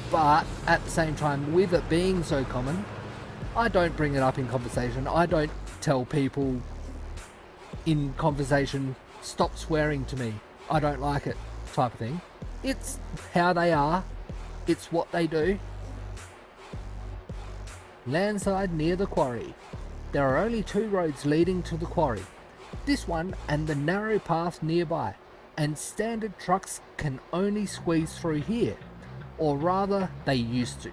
But at the same time, with it being so common, I don't bring it up in conversation. I don't tell people in conversation, stop swearing to me, I don't like it, type of thing. It's how they are. It's what they do. Landside near the quarry. There are only 2 roads leading to the quarry. This one and the narrow path nearby. And standard trucks can only squeeze through here. Or rather, they used to.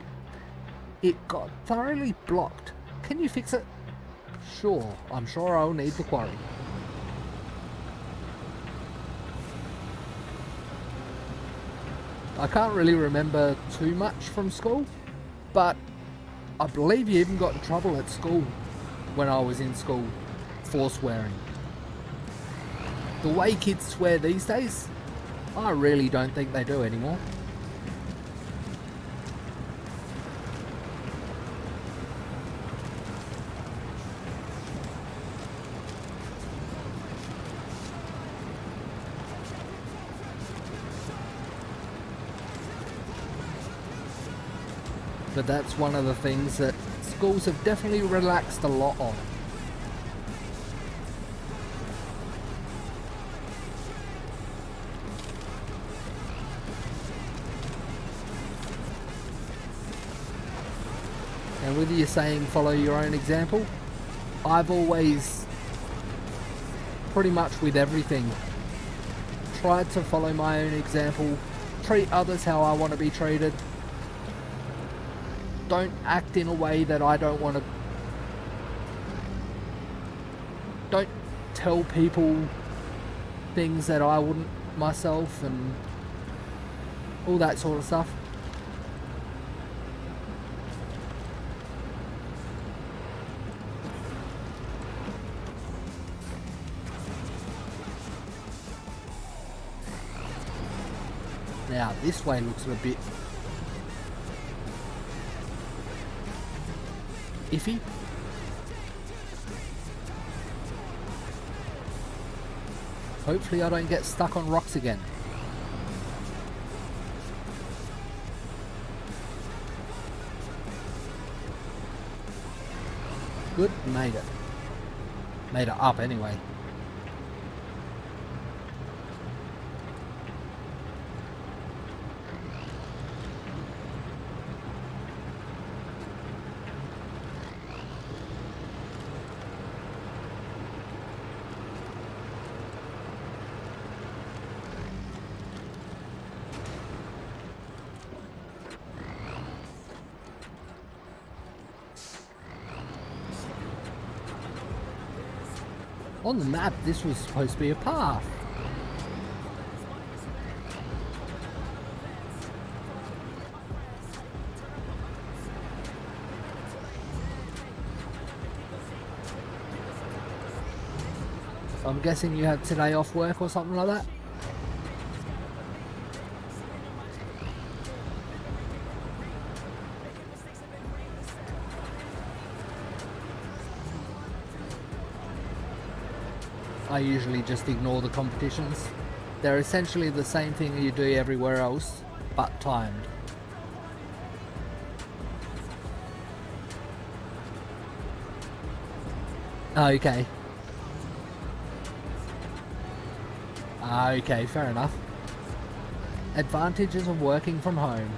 It got thoroughly blocked. Can you fix it? Sure, I'm sure I'll need the quarry. I can't really remember too much from school, but I believe you even got in trouble at school when I was in school for swearing. The way kids swear these days, I really don't think they do anymore. But that's one of the things that schools have definitely relaxed a lot on. And with you saying follow your own example, I've always, pretty much with everything, tried to follow my own example, treat others how I want to be treated. Don't act in a way that I don't want to. Don't tell people things that I wouldn't myself and all that sort of stuff. Now this way looks a bit iffy. Hopefully I don't get stuck on rocks again. Good, made it. Made it up anyway. On the map, this was supposed to be a path. I'm guessing you had today off work or something like that? I usually just ignore the competitions. They're essentially the same thing you do everywhere else, but timed. Okay. Okay, fair enough. Advantages of working from home.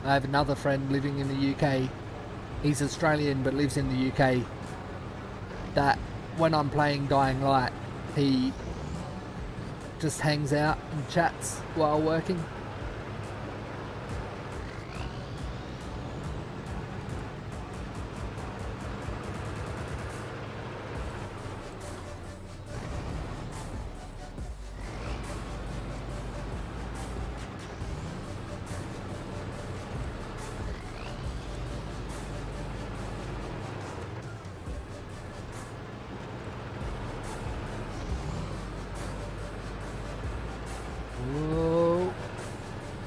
I have another friend living in the UK. He's Australian but lives in the UK. That when I'm playing Dying Light, he just hangs out and chats while working.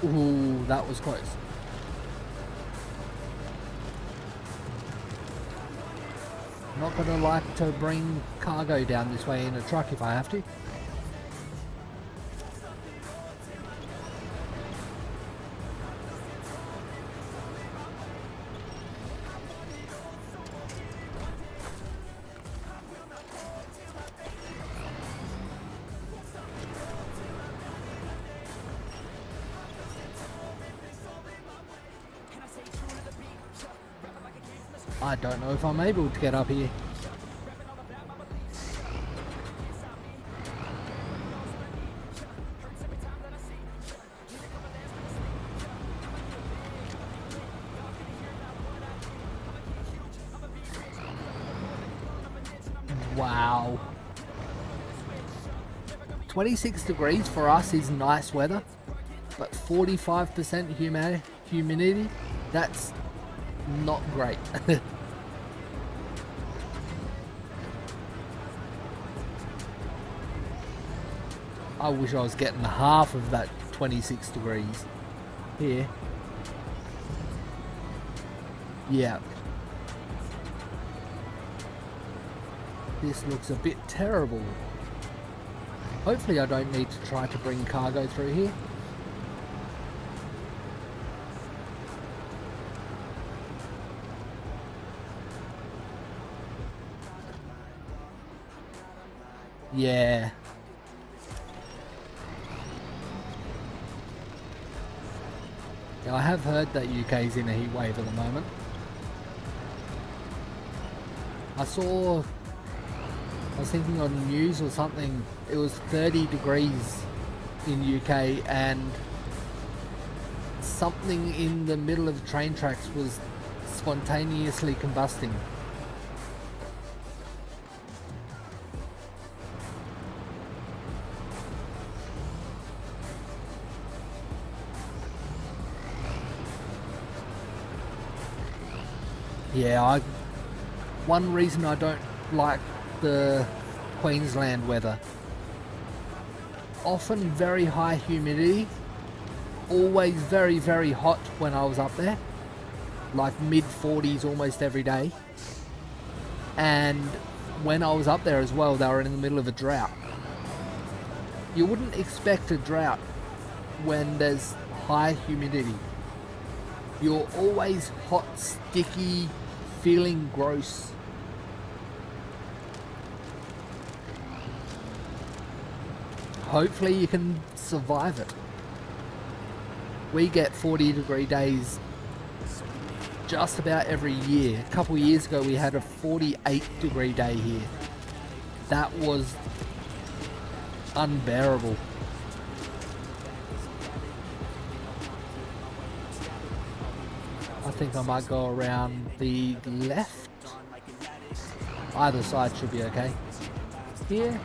Ooh, that was close. Not gonna like to bring cargo down this way in a truck if I have to. I don't know if I'm able to get up here. Wow. 26 degrees for us is nice weather, but 45% humidity, that's not great. I wish I was getting half of that 26 degrees here. Yeah. This looks a bit terrible. Hopefully I don't need to try to bring cargo through here. Yeah. Yeah, I have heard that UK's in a heat wave at the moment. I was thinking on the news or something, it was 30 degrees in UK and something in the middle of the train tracks was spontaneously combusting. Yeah, one reason I don't like the Queensland weather, often very high humidity, always very, very hot when I was up there, like mid 40s almost every day. And when I was up there as well, they were in the middle of a drought. You wouldn't expect a drought when there's high humidity. You're always hot, sticky, feeling gross. Hopefully you can survive it. We get 40-degree days just about every year. A couple of years ago we had a 48-degree day here. That was unbearable. I think I might go around the left. Either side should be okay. Here.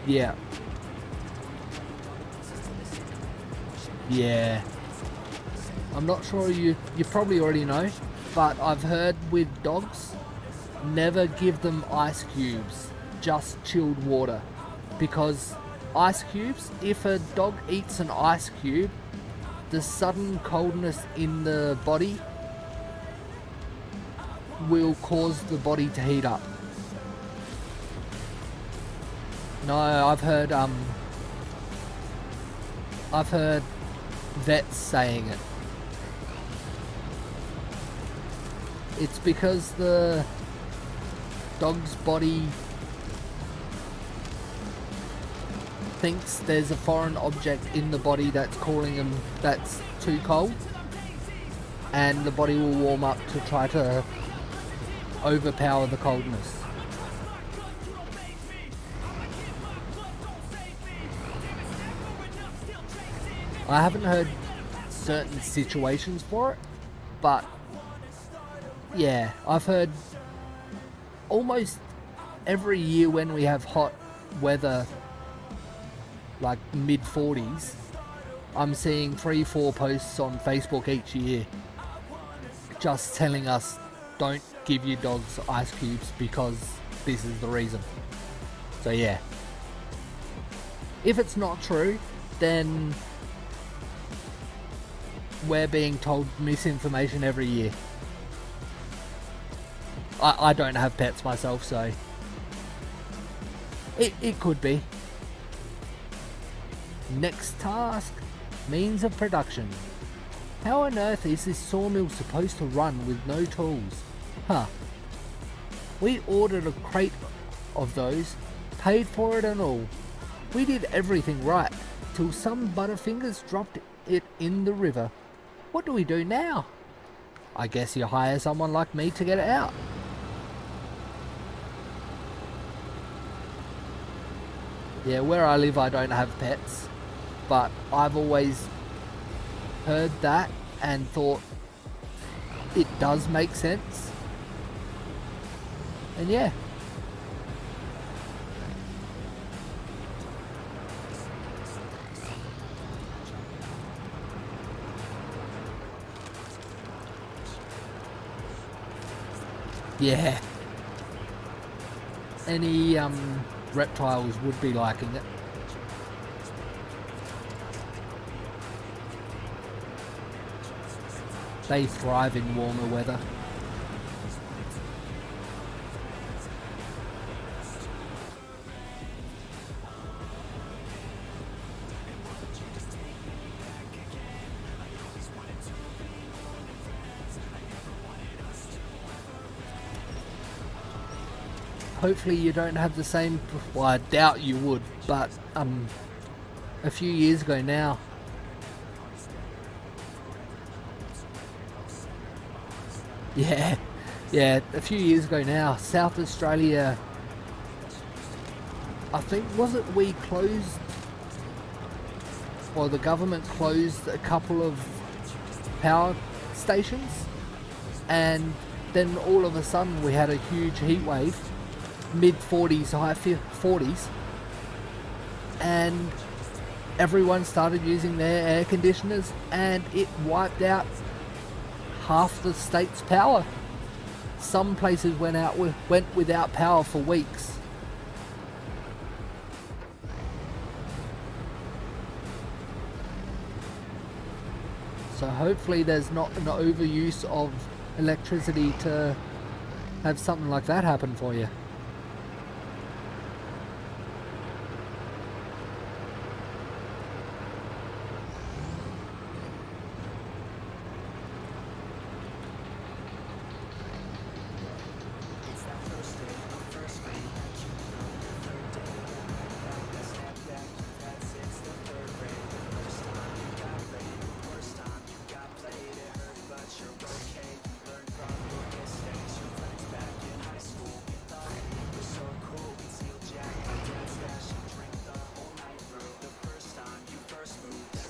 Yeah. Yeah. I'm not sure you probably already know, but I've heard with dogs, never give them ice cubes, just chilled water. Because ice cubes, if a dog eats an ice cube, the sudden coldness in the body will cause the body to heat up. No, I've heard vets saying it. It's because the dog's body thinks there's a foreign object in the body that's calling them that's too cold, and the body will warm up to try to overpower the coldness. I haven't heard certain situations for it, but yeah, I've heard almost every year when we have hot weather, like mid 40s, I'm seeing 3-4 posts on Facebook each year just telling us don't give your dogs ice cubes because this is the reason. So yeah, if it's not true, then we're being told misinformation every year. I don't have pets myself, so it could be. Next task, means of production. How on earth is this sawmill supposed to run with no tools? Huh. We ordered a crate of those, paid for it and all. We did everything right, till some butterfingers dropped it in the river. What do we do now? I guess you hire someone like me to get it out. Yeah, where I live I don't have pets, but I've always heard that and thought it does make sense. And yeah. Yeah. Any reptiles would be liking it. They thrive in warmer weather. Hopefully you don't have the same, well I doubt you would, but a few years ago now, yeah, a few years ago now, South Australia, I think, was it we closed, or the government closed a couple of power stations, and then all of a sudden we had a huge heat wave, mid 40s, high 40s, and everyone started using their air conditioners and it wiped out half the state's power. Some places went without power for weeks. So hopefully there's not an overuse of electricity to have something like that happen for you.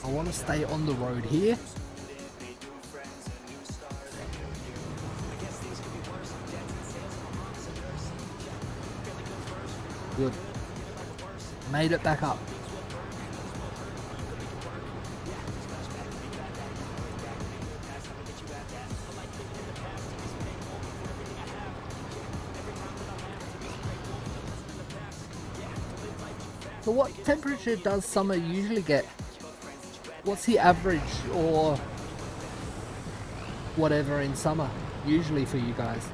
I want to stay on the road here. Good. Made it back up. So what temperature does summer usually get? What's the average or whatever in summer usually for you guys?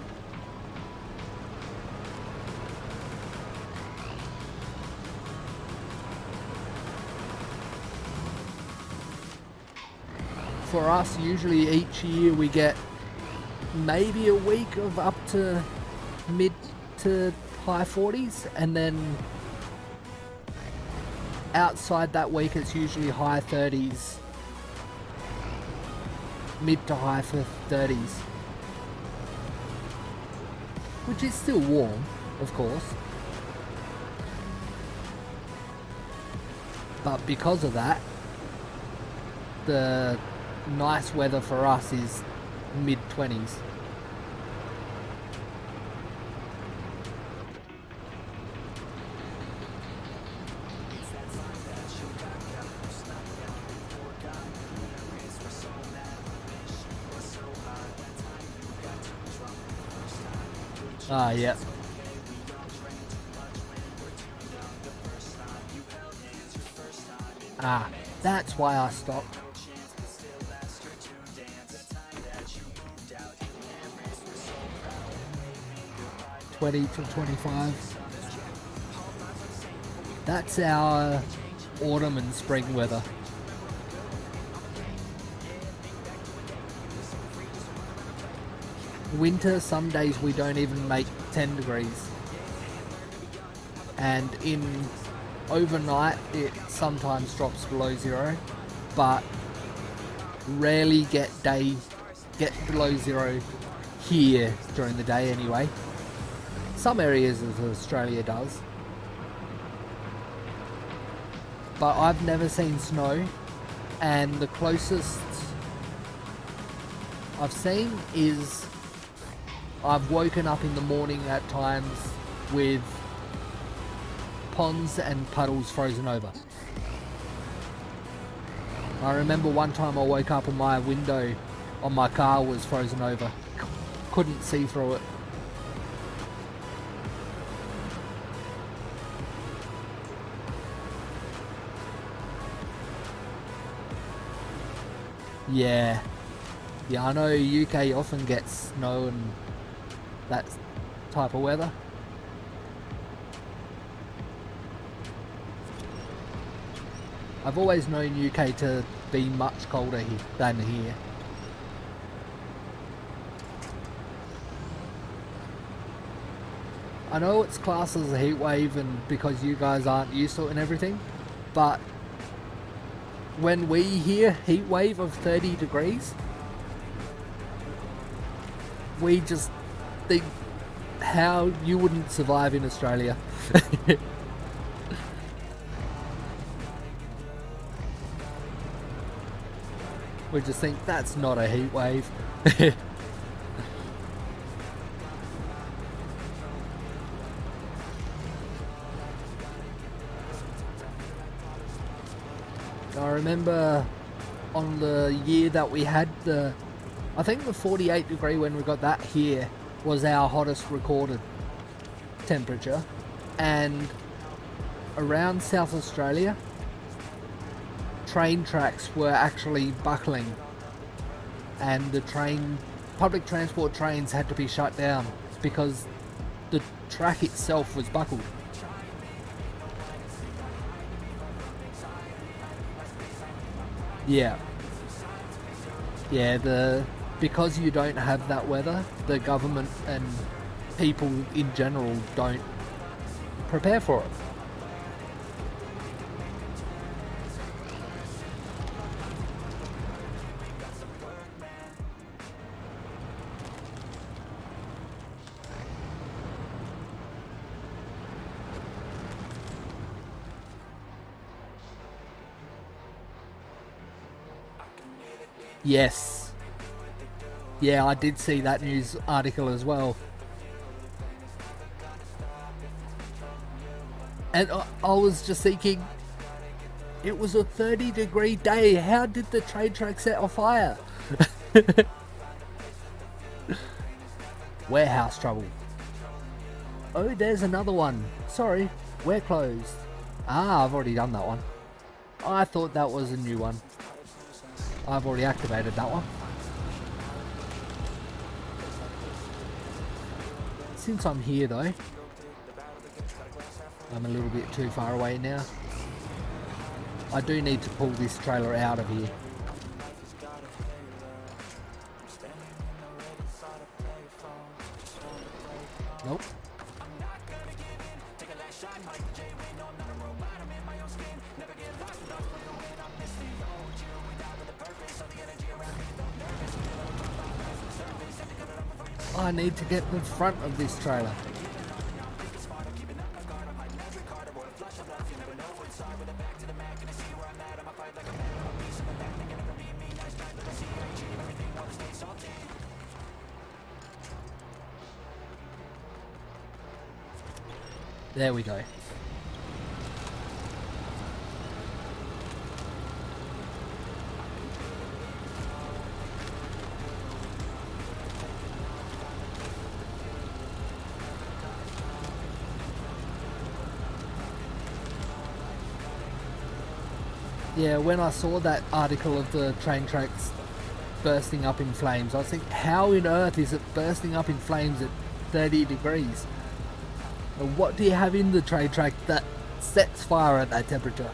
For us, usually each year we get maybe a week of up to mid to high 40s, and then outside that week it's usually high 30s, mid to high 30s, which is still warm, of course, but because of that, the nice weather for us is mid 20s. Ah, yeah. Ah, that's why I stopped. 20 to 25. That's our autumn and spring weather. Winter, some days we don't even make 10 degrees. And in overnight it sometimes drops below 0, but rarely get below 0 here during the day anyway. Some areas of Australia does. But I've never seen snow, and the closest I've seen is I've woken up in the morning at times with ponds and puddles frozen over. I remember one time I woke up and my window on my car was frozen over. Couldn't see through it. Yeah, I know UK often gets snow and that type of weather. I've always known UK to be much colder than here. I know it's classed as a heat wave and because you guys aren't used to it and everything, but when we hear heat wave of 30 degrees, we just think how you wouldn't survive in Australia. We just think that's not a heat wave. I remember on the year that we had I think the 48 degree when we got that here was our hottest recorded temperature, and around South Australia train tracks were actually buckling and the public transport trains had to be shut down because the track itself was buckled. Yeah, because you don't have that weather, the government and people in general don't prepare for it. Yes. Yeah, I did see that news article as well. And I was just thinking, it was a 30-degree day. How did the train track set on fire? Warehouse trouble. Oh, there's another one. Sorry, we're closed. Ah, I've already done that one. I thought that was a new one. I've already activated that one. Since I'm here though, I'm a little bit too far away now. I do need to pull this trailer out of here. Nope. I need to get the front of this trailer. There we go. Yeah, when I saw that article of the train tracks bursting up in flames, I was thinking, how on earth is it bursting up in flames at 30 degrees? And what do you have in the trade track that sets fire at that temperature?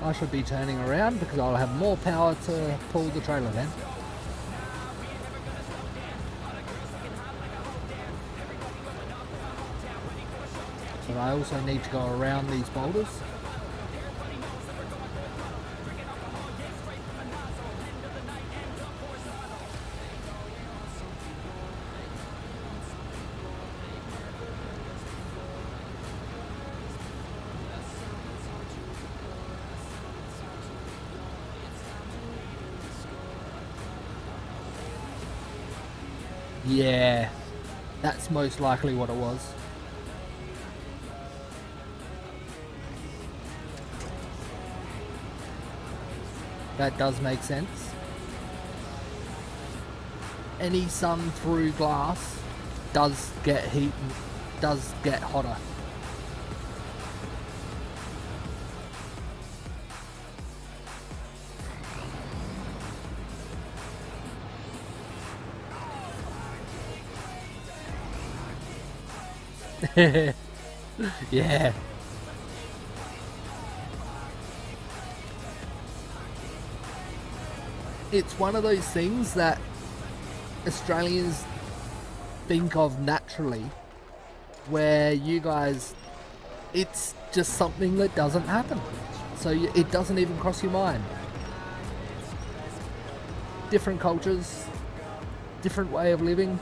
I should be turning around because I'll have more power to pull the trailer then. But I also need to go around these boulders. Yeah, that's most likely what it was. That does make sense. Any sun through glass does get heat, does get hotter. Yeah. It's one of those things that Australians think of naturally, where you guys, it's just something that doesn't happen. So it doesn't even cross your mind. Different cultures, different way of living.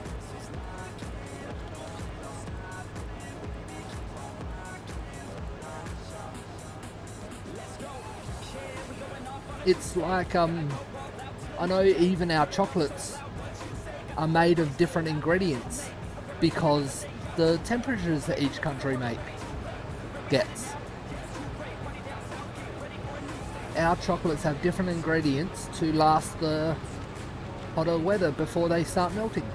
It's like, I know even our chocolates are made of different ingredients because the temperatures that each country gets. Our chocolates have different ingredients to last the hotter weather before they start melting.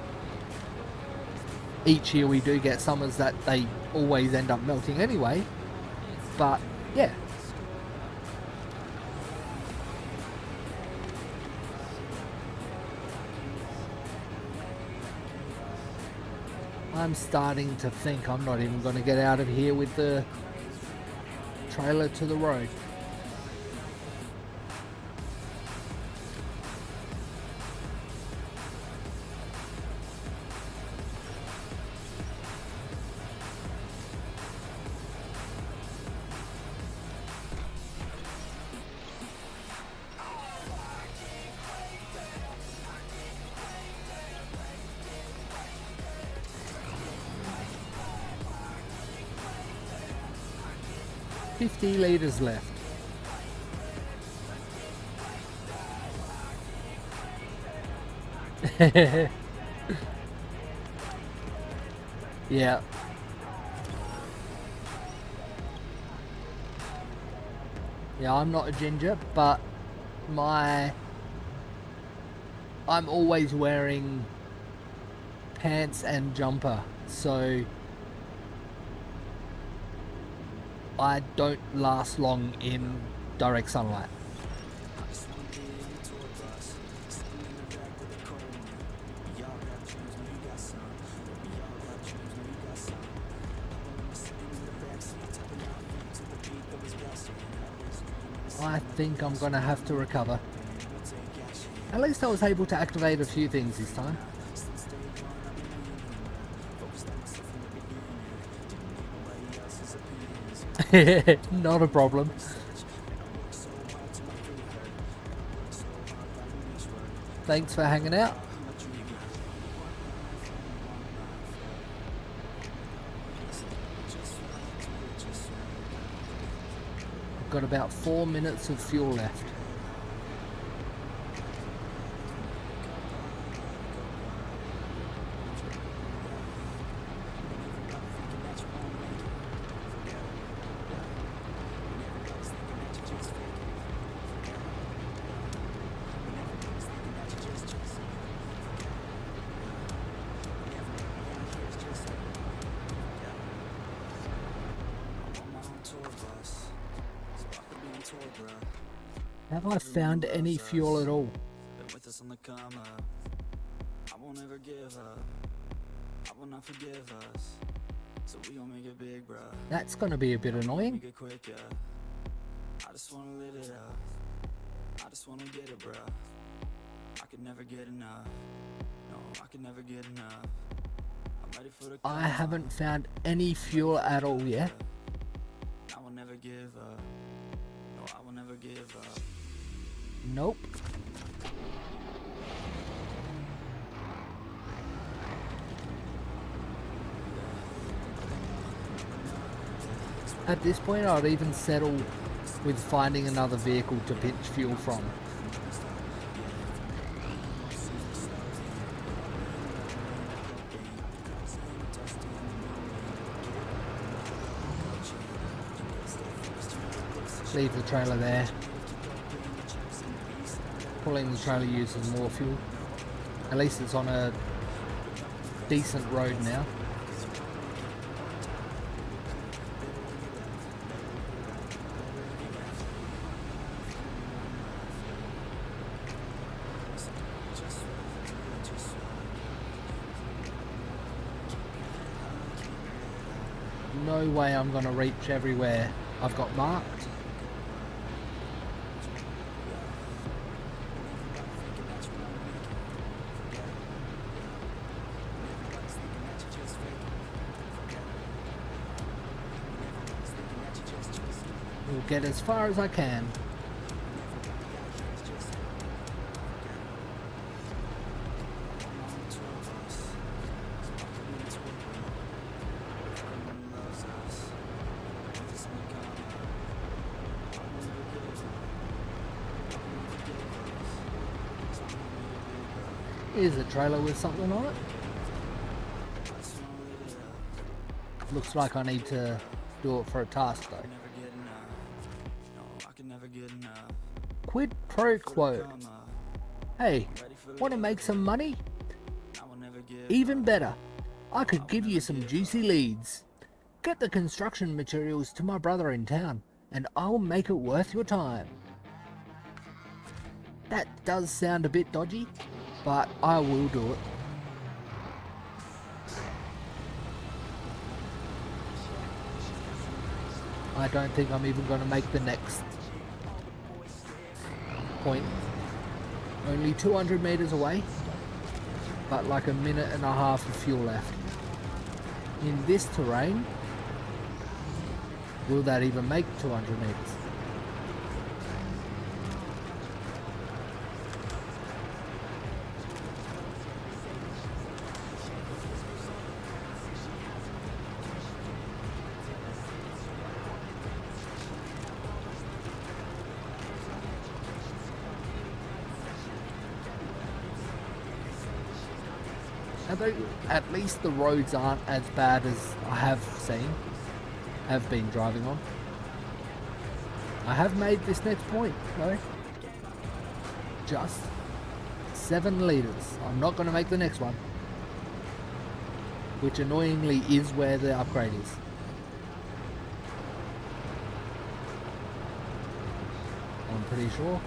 Each year we do get summers that they always end up melting anyway, but yeah. I'm starting to think I'm not even going to get out of here with the trailer to the road. $50 liters left. Yeah. Yeah, I'm not a ginger, but I'm always wearing pants and jumper, so I don't last long in direct sunlight. I think I'm gonna have to recover. At least I was able to activate a few things this time. Not a problem. Thanks for hanging out. I've got about 4 minutes of fuel left. Have I found any fuel at all? Been with us on the come up. I won't ever give up. I will not forgive us. So we gon' make it big, bruh. That's gonna be a bit annoying. Make it quick, yeah. I just wanna live it up. I just wanna get it, bruh. I could never get enough. No, I could never get enough. I'm ready for the I haven't found any fuel at all yet. I will never give up. No, I will never give up. Nope. At this point, I'd even settle with finding another vehicle to pinch fuel from. Leave the trailer there. Pulling the trailer uses more fuel. At least it's on a decent road now. No way I'm gonna reach everywhere I've got marked. We'll get as far as I can. Here's a trailer with something on it. Looks like I need to do it for a task though. Quid pro quo. Hey, want to make some money? Even better, I could give you some juicy leads. Get the construction materials to my brother in town and I'll make it worth your time. That does sound a bit dodgy, but I will do it. I don't think I'm even going to make the next point. Only 200 meters away, but like a minute and a half of fuel left. In this terrain, will that even make 200 meters? At least the roads aren't as bad as I have been driving on. I have made this next point though. Just 7 litres. I'm not going to make the next one. Which annoyingly is where the upgrade is. I'm pretty sure.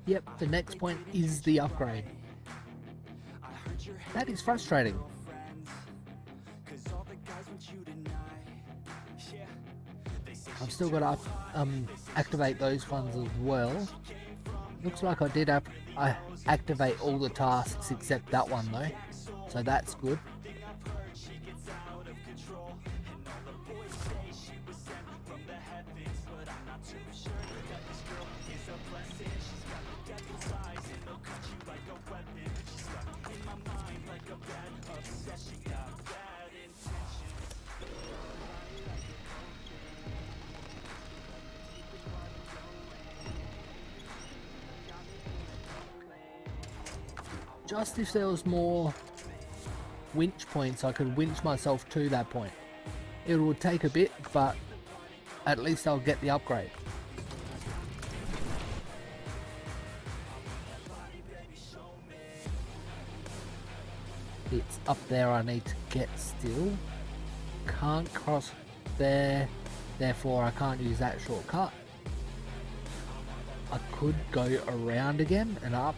Yep, the next point is the upgrade. That is frustrating. I've still got to activate those ones as well. Looks like I did activate all the tasks except that one though, so that's good. Just if there was more winch points, I could winch myself to that point. It would take a bit, but at least I'll get the upgrade. It's up there I need to get still. Can't cross there, therefore I can't use that shortcut. I could go around again and up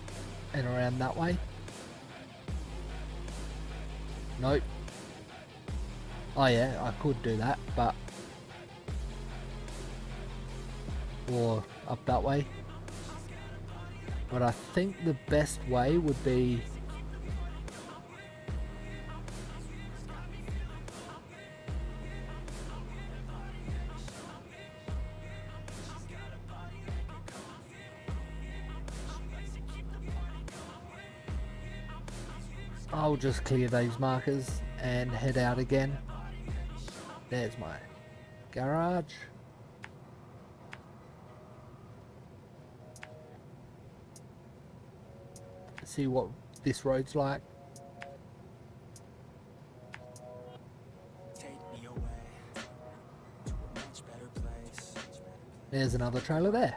and around that way. Nope. Oh yeah, I could do that, but... or up that way. But I think the best way would be... I'll just clear these markers and head out again. There's my garage. See what this road's like. Take me away to a much better place. There's another trailer there.